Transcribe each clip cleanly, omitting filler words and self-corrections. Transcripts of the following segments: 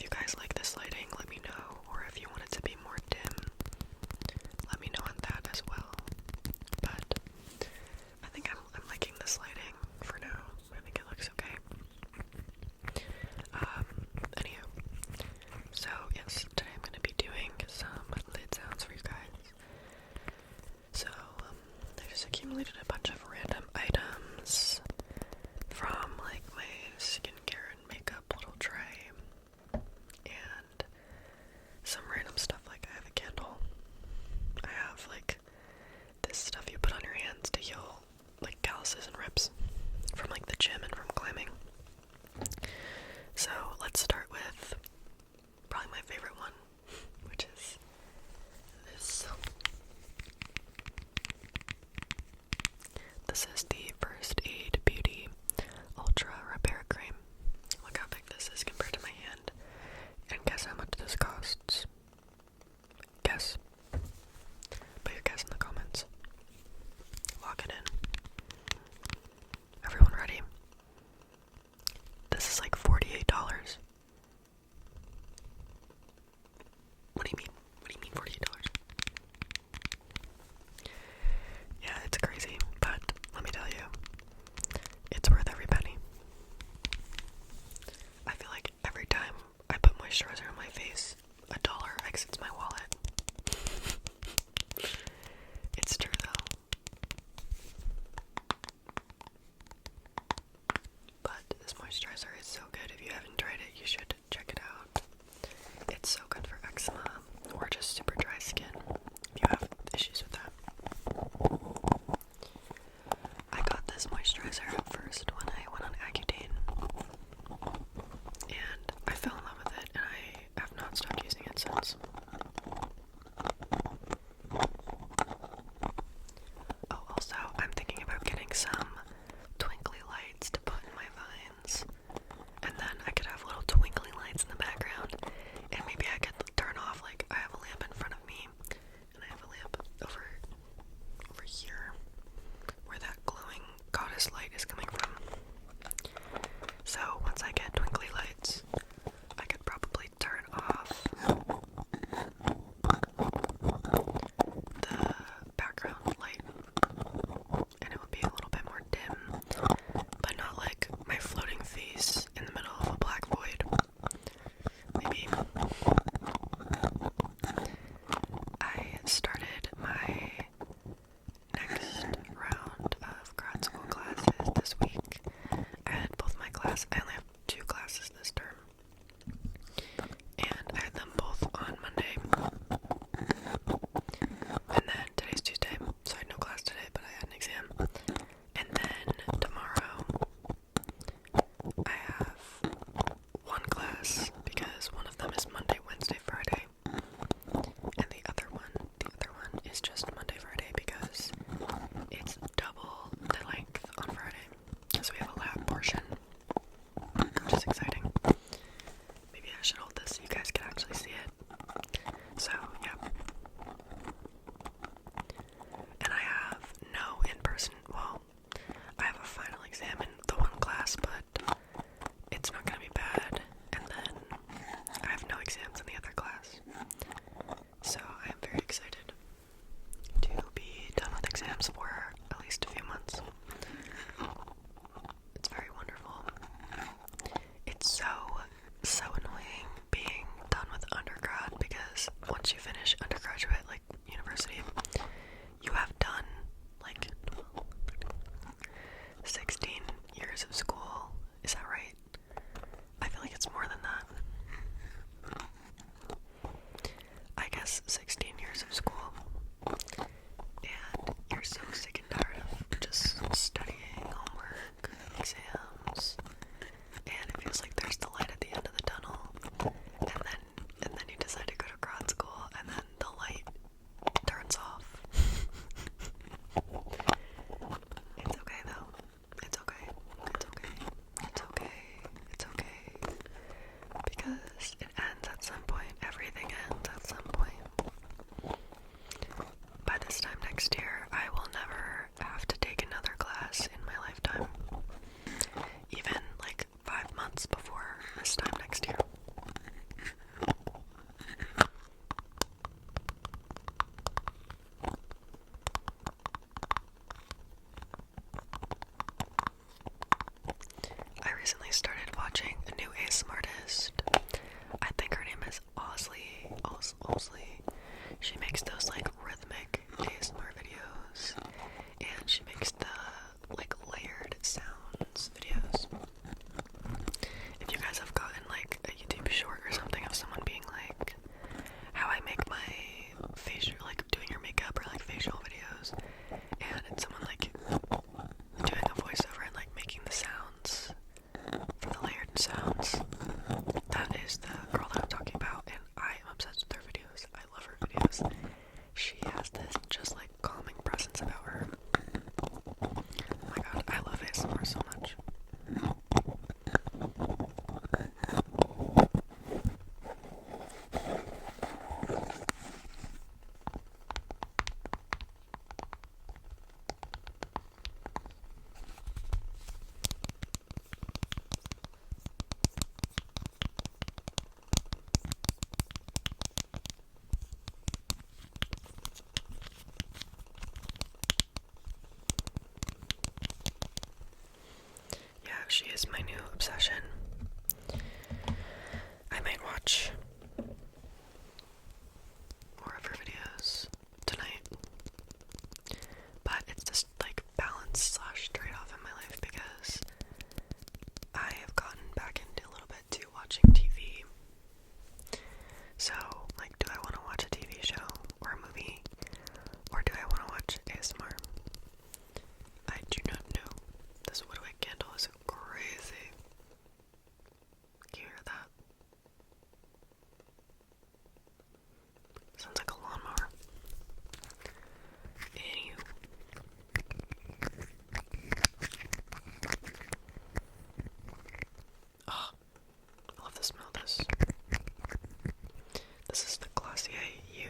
if you guys like this lighting, let me know, or if you want it to be more dim, let me know on that as well. But I think I'm liking this lighting for now. I think it looks okay. Anywho, so yes, today I'm going to be doing some lid sounds for you guys. So, I just accumulated a bunch of random items from, like, my skincare and makeup little tray, and some random stuff, like I have a candle, I have, like, this stuff you put on your hands to heal, like, calluses and rips from, like, the gym and from climbing. So, let's start with probably my favorite one, which is this. This is the First Aid Beauty Ultra Repair Cream. Look how big this is compared to my hand. And guess how much this costs? Guess. Put your guess in the comments. Lock it in. Everyone ready? This is like $48. What do you mean? What do you mean $48? Yeah, it's crazy, but let me tell you, it's worth every penny. I feel like every time I put moisturizer on my face, $1 exits my wallet. It's true though. But this moisturizer is so good. If you haven't tried it, you should check it out. It's so good for eczema or just super dry skin if you have issues with that. I got this moisturizer at first when I went on Accutane, and I fell in love with it, and I have not stopped using it since. Oh, also, I'm thinking about getting some twinkly lights to put in my vines, and then I could have little twinkly lights in the background, and maybe I could turn off, like, I have a lamp in front of me, and I have a lamp over here, where that glowing goddess light is coming from. So once I get twinkly lights, I could probably turn off the background light, and it would be a little bit more dim, but not like my floating face in the middle of a black void. Maybe. I started my next round of grad school classes this week. I had both my I only have 2 classes this term, and I had them both on Monday, and then today's Tuesday, so I had no class today, but I had an exam, and then tomorrow I have 1 class, because one of them is Monday, Wednesday, Friday, and the other one is just Monday, Friday, because it's double the length on Friday, because we have a lab portion, which is exciting. Maybe I should hold this so you guys can actually see it. So, yeah. And I have no in-person, well, I have a final exam in the 1 class, but it's not gonna be bad, and then I have no exams in the other class. So I am very excited to be done with exams for at least a few months. It's very wonderful. It's so annoying being done with undergrad, because once you finish undergraduate, like university, you have done like 16 years of school. Is that right? I feel like it's more than that. I guess 16 years of school. And you're so sick and tired of just studying, homework, exams, and it feels like there's the light at the end of the tunnel, and then you decide to go to grad school, and then the light turns off. It's okay though. It's okay. It's okay. It's okay. It's okay. Because it ends at some point. Everything ends at some point. By this time next year, I will never have to take another class in my lifetime. Even like 5 months before this time next year. to smell this. This is the Glossier U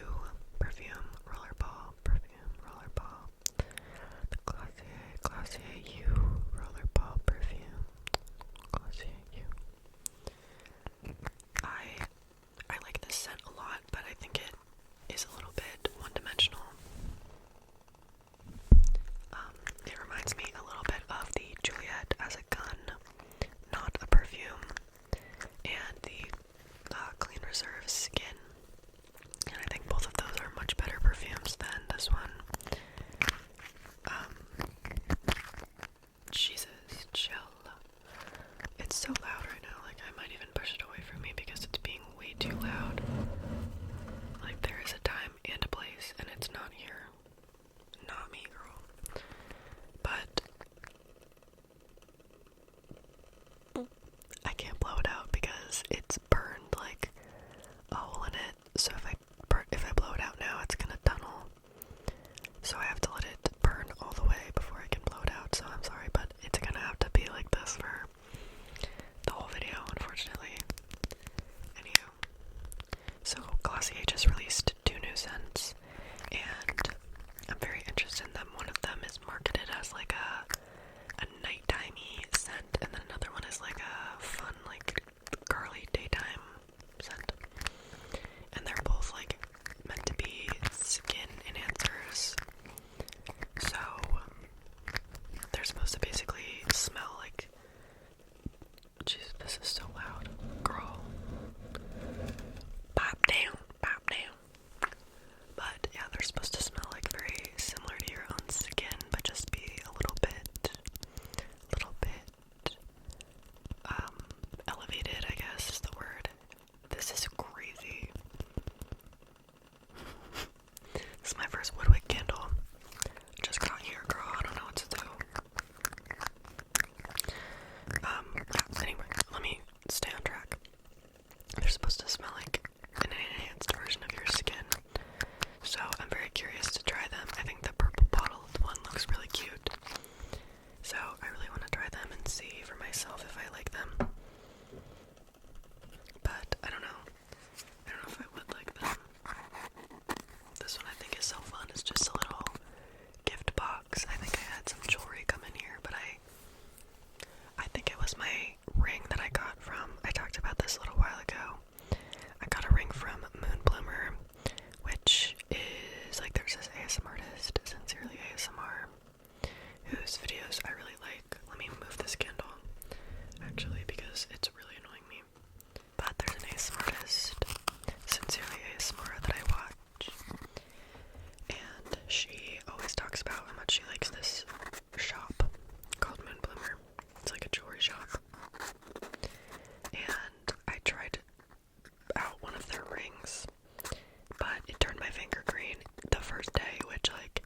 Perfume Rollerball. Perfume Rollerball. The Glossier U Rollerball Perfume. Glossier U. I like this scent a lot, but I think it is a little bit one-dimensional. It reminds me a little bit of the Juliet as a gun, not a perfume, and the Clean Reserve Skin. And I think both of those are much better perfumes than this one. Jesus, chill. It's so loud right now, like I might even push it away from me because it's being way too loud. Like there is a time and a place, and it's not here. Not me, girl. But I can't blow it out because it's burned like a hole in it. So if I blow it out now, it's gonna tunnel. So I have to let it burn all the way before I can blow it out. So I'm sorry, but it's gonna have to be like this for the whole video, unfortunately. Anywho, so Glossier just released 2 new scents, and I'm very interested in them. One of them is marketed as like a nighttimey scent, and then another one is like a fun, like girly daytime scent. And they're both like meant to be skin enhancers. So they're supposed to basically smell like, jeez, this is so loud, girl. Pop down, pop down. But yeah, they're supposed to smell like very similar to your own skin, but just be a little bit elevated, I guess is the word. This is crazy. This is my first woodwick candle. Just got here, girl. I don't know what to do. Anyway, let me stay on track. They're supposed to smell like an enhanced version of your skin. So I'm very curious to try them. I think the purple bottled one looks really cute. So I really want to try them and see for myself if I like them. But I don't know. I don't know if I would like them. This one I think is so fun. It's just a little gift box. I think I had some jewelry come in here, but I think it was my ring that I got from, I talked about this a little while ago. I got a ring from Moon Bloomer, which is like, there's this ASMR artist, Sincerely ASMR, whose videos I really like. Let me move this candle, actually, because it's really annoying me. But there's an ASMR artist, Sincerely ASMR, that I watch, and she always talks about how much she likes this shop called Moon Bloomer. It's like a jewelry shop. And I tried out one of their rings, but it turned my finger green the first day, which, like,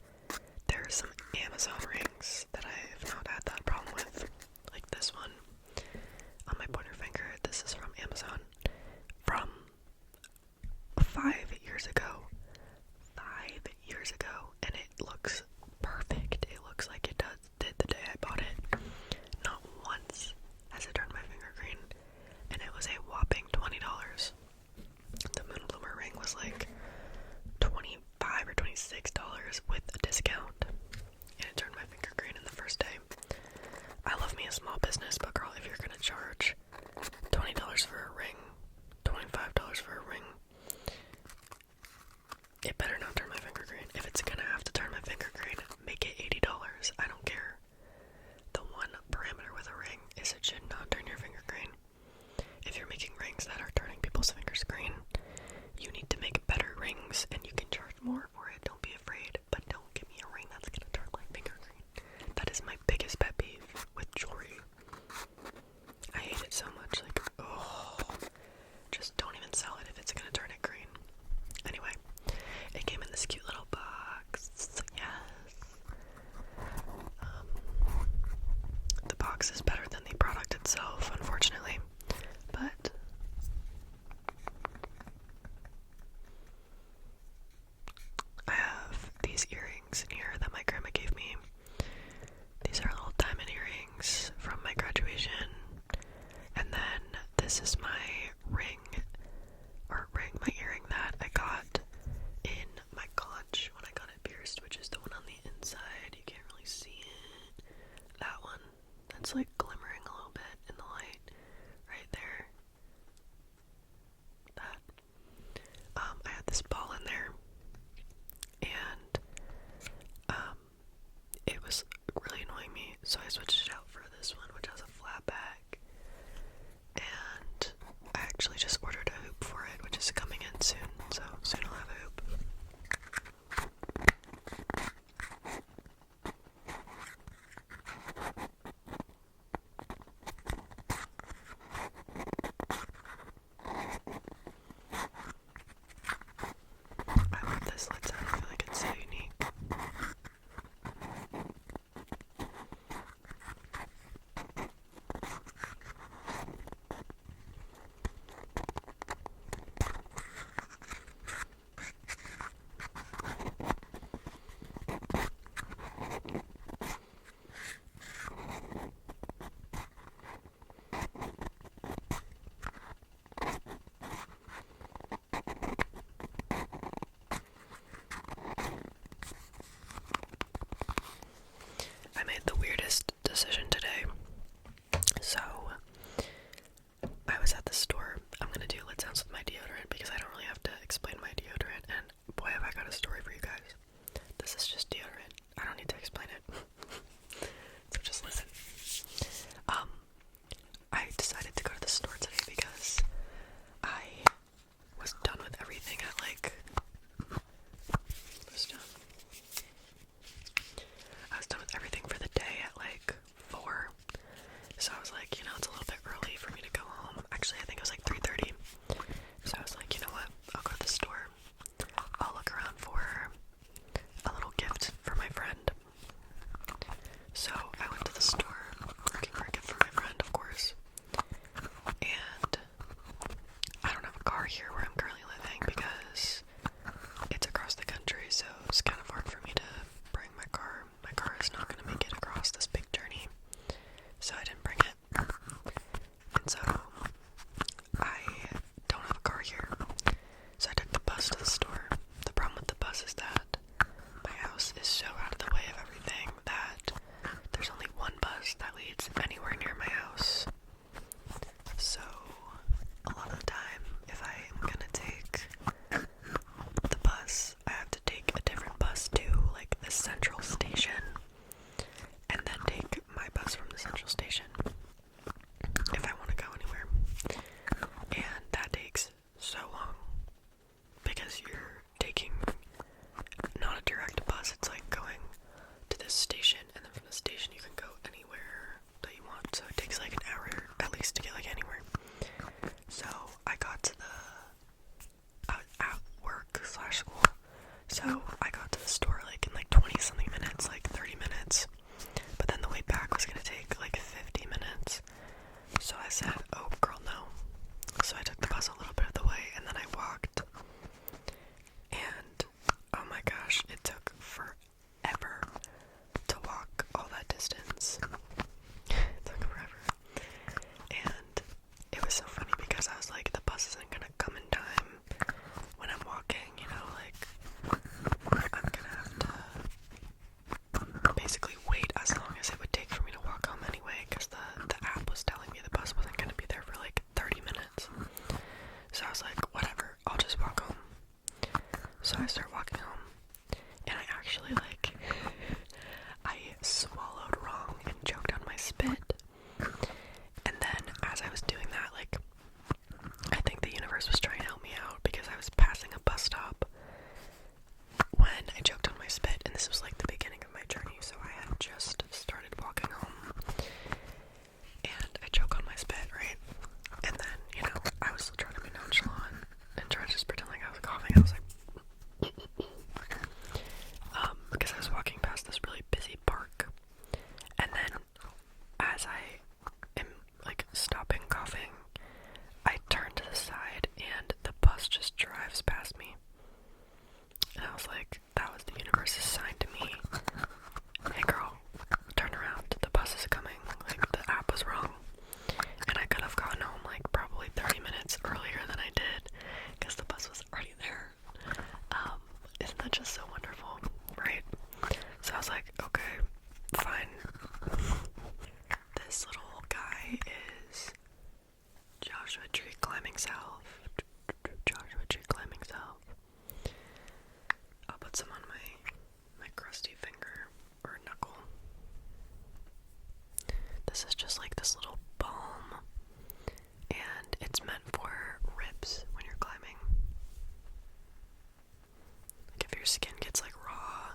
there's some Amazon rings that I have not had that problem with. Like this one on my pointer finger. This is from Amazon from 5 years ago. 5 years ago, and it looks perfect. It looks like it did the day I bought it. Not once has it turned my finger green, and it was a whopping $20. The Moon Bloomer ring was like $25 or $26 with a discount, and it turned my finger green in the first day. I love me a small business, but girl, if you're gonna charge $20 for a ring, $25 for a ring, it better not turn my finger green. If it's gonna have to turn my finger green, make it $80. I don't care. The one parameter with a ring is it should not turn your finger green. If you're making rings that are turning people's fingers green, you need to make better rings, and you can charge more for it. Don't be afraid, but don't give me a ring that's gonna turn my finger green. That is my biggest pet peeve with jewelry. I hate it so much. Like, oh, just don't even sell it if it's gonna turn it green. Anyway, it came in this cute little box. Yes. The box is better than the product itself, unfortunately. But I have these earrings in here that my grandma gave me. These are little diamond earrings from my graduation. And then this is my climbing salve. Joshua Tree climbing salve. I'll put some on my crusty finger or knuckle. This is just like this little balm, and it's meant for ribs when you're climbing. Like if your skin gets like raw,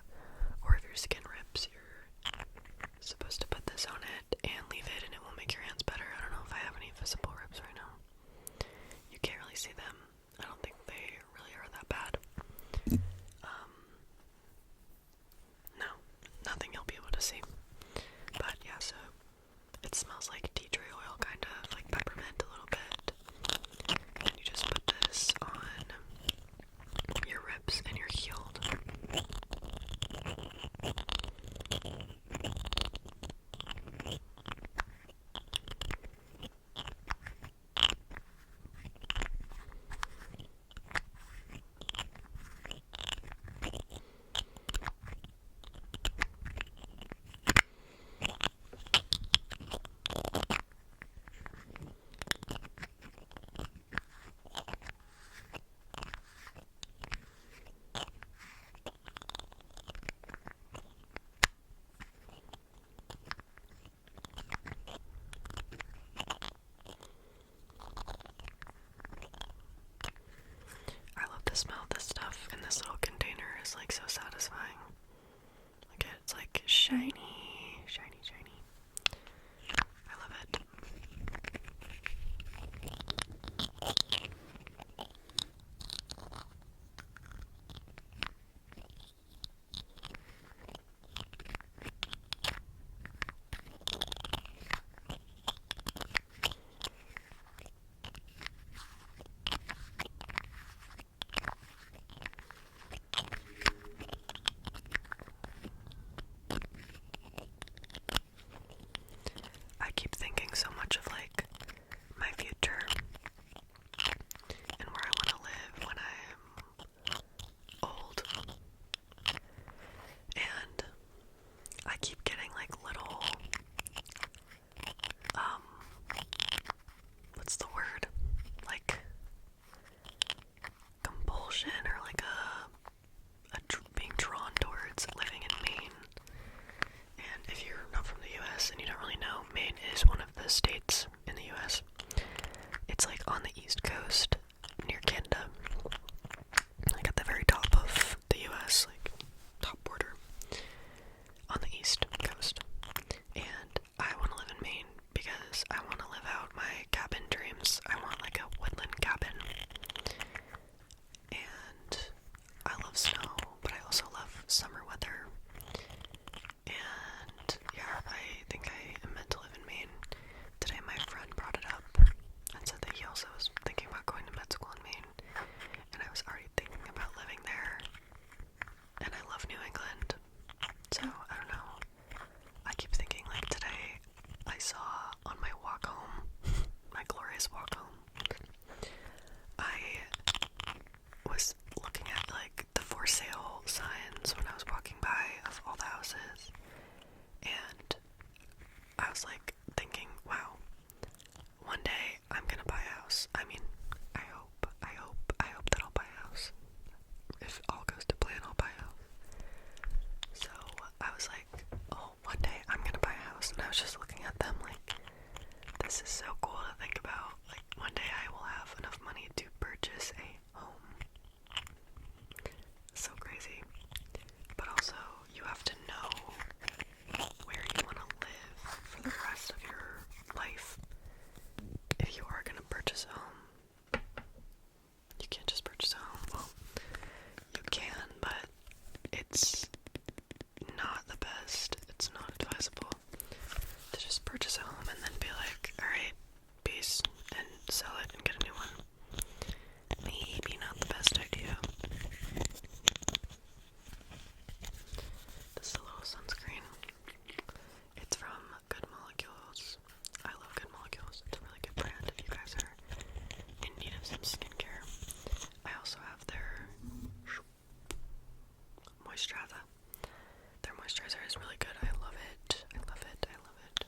or if your skin rips, you're supposed to put this on it and leave it, and it will make your hands better. I don't know if I have any visible ribs right now. You can't really see them. I don't think they really are that bad. No, nothing you'll be able to see. But yeah, so it smells like tea tree oil, kind of like peppermint a little bit. And you just put this on your ribs and you're healed. I love the smell of this stuff, and this little container is like so satisfying. Look at it, it's like shiny, shiny, shiny. I love it. I keep thinking so much of like my future and where I want to live when I'm old. And I keep getting like little, what's the word? Like compulsion, or like being drawn towards living in Maine. And if you're not from the US and you don't really know, Maine is one of the states in the US. It's like on the East Coast near Canada, like at the very top of the US, like top border on the East Coast. And I want to live in Maine because I want to live out my cabin dreams. I want like a woodland cabin. And I love snow, but I also love summer weather. And yeah, I think I am meant to live in Maine. Today my friend brought it up and said that he also was thinking about going to med school in Maine. And I was already thinking about living there. And I love New England. So, I don't know. I keep thinking, like today, I saw on my walk home, my glorious walk home, I was looking at like the for sale signs when I was walking by of all the houses, and I was like thinking, wow, one day I'm gonna buy a house. I mean, I hope that I'll buy a house. If all goes to plan, I'll buy a house. So I was like, oh, one day I'm gonna buy a house, and I was just looking at them like, this is so cool to think about. Like, one day I will have enough money to purchase a home. So crazy. But also, you have to know where you want to live for the rest of your life. If you are gonna purchase a home, you can't just purchase a home. Well, you can, but it's not the best. It's not advisable to just purchase a home and then be like, alright, peace, and sell it and get a new one. Maybe not the best idea. This is a little sunscreen. It's from Good Molecules. I love Good Molecules. It's a really good brand if you guys are in need of some skincare. I also have their Moisturizer. Their moisturizer is really good. I love it. I love it. I love it.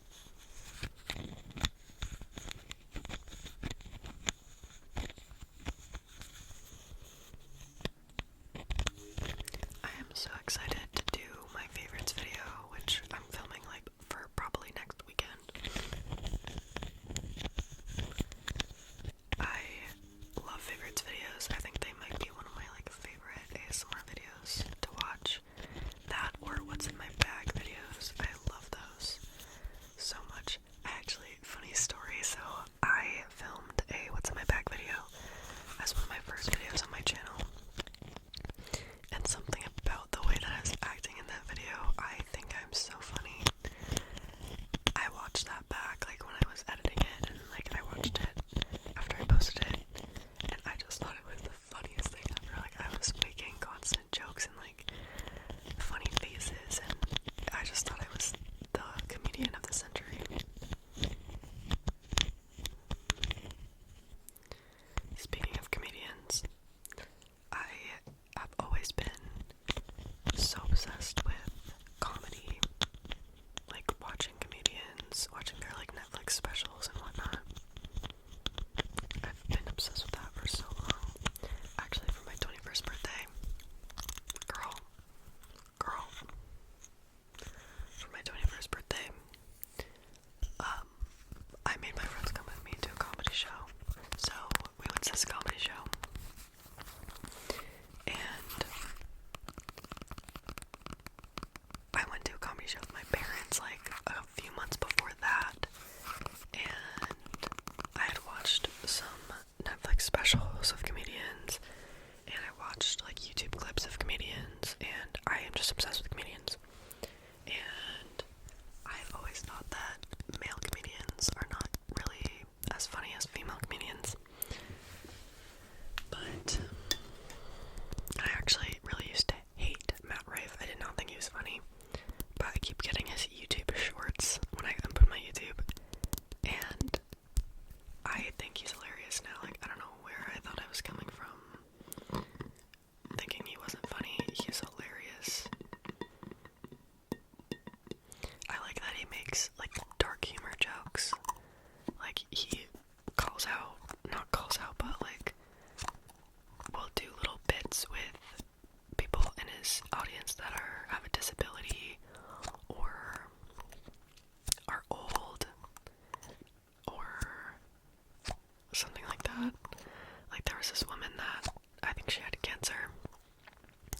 this woman that I think she had cancer,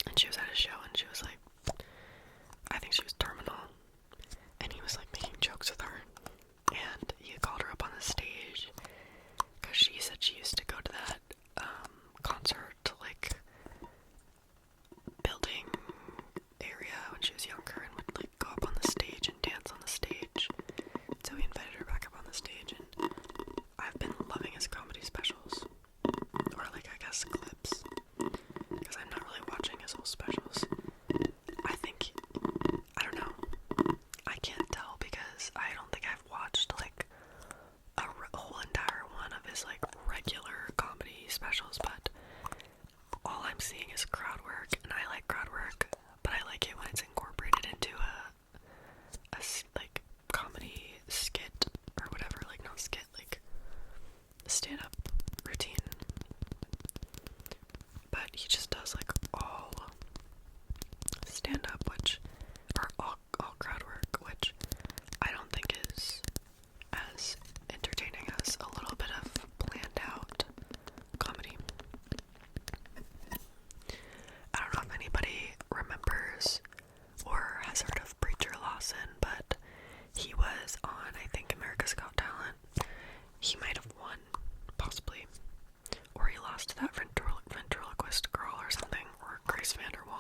and she was at a show, and she was like, I think she was terminal, and he was like making jokes with her, and he called her up on the stage, because she said she used to go to that concert, like, building area when she was younger, and would like go up on the stage and dance on the stage. So he invited her back up on the stage, and I've been loving his comedy specials, or like I guess clips, because I'm not really watching his whole specials. I don't know, I can't tell because I don't think I've watched like a whole entire one of his like regular comedy specials, but all I'm seeing is crowd work, and I like crowd work, but I like it when it's incorporated into a like comedy skit or whatever, like not skit, like stand-up routine. But he just does like all stand-up, or all crowd work, which I don't think is as entertaining as a little bit of planned out comedy. I don't know if anybody remembers or has heard of Preacher Lawson, but he was on, I think, America's Got Talent. He might have won, possibly, or he lost to that ventriloquist girl or something, or Grace Vanderwaal.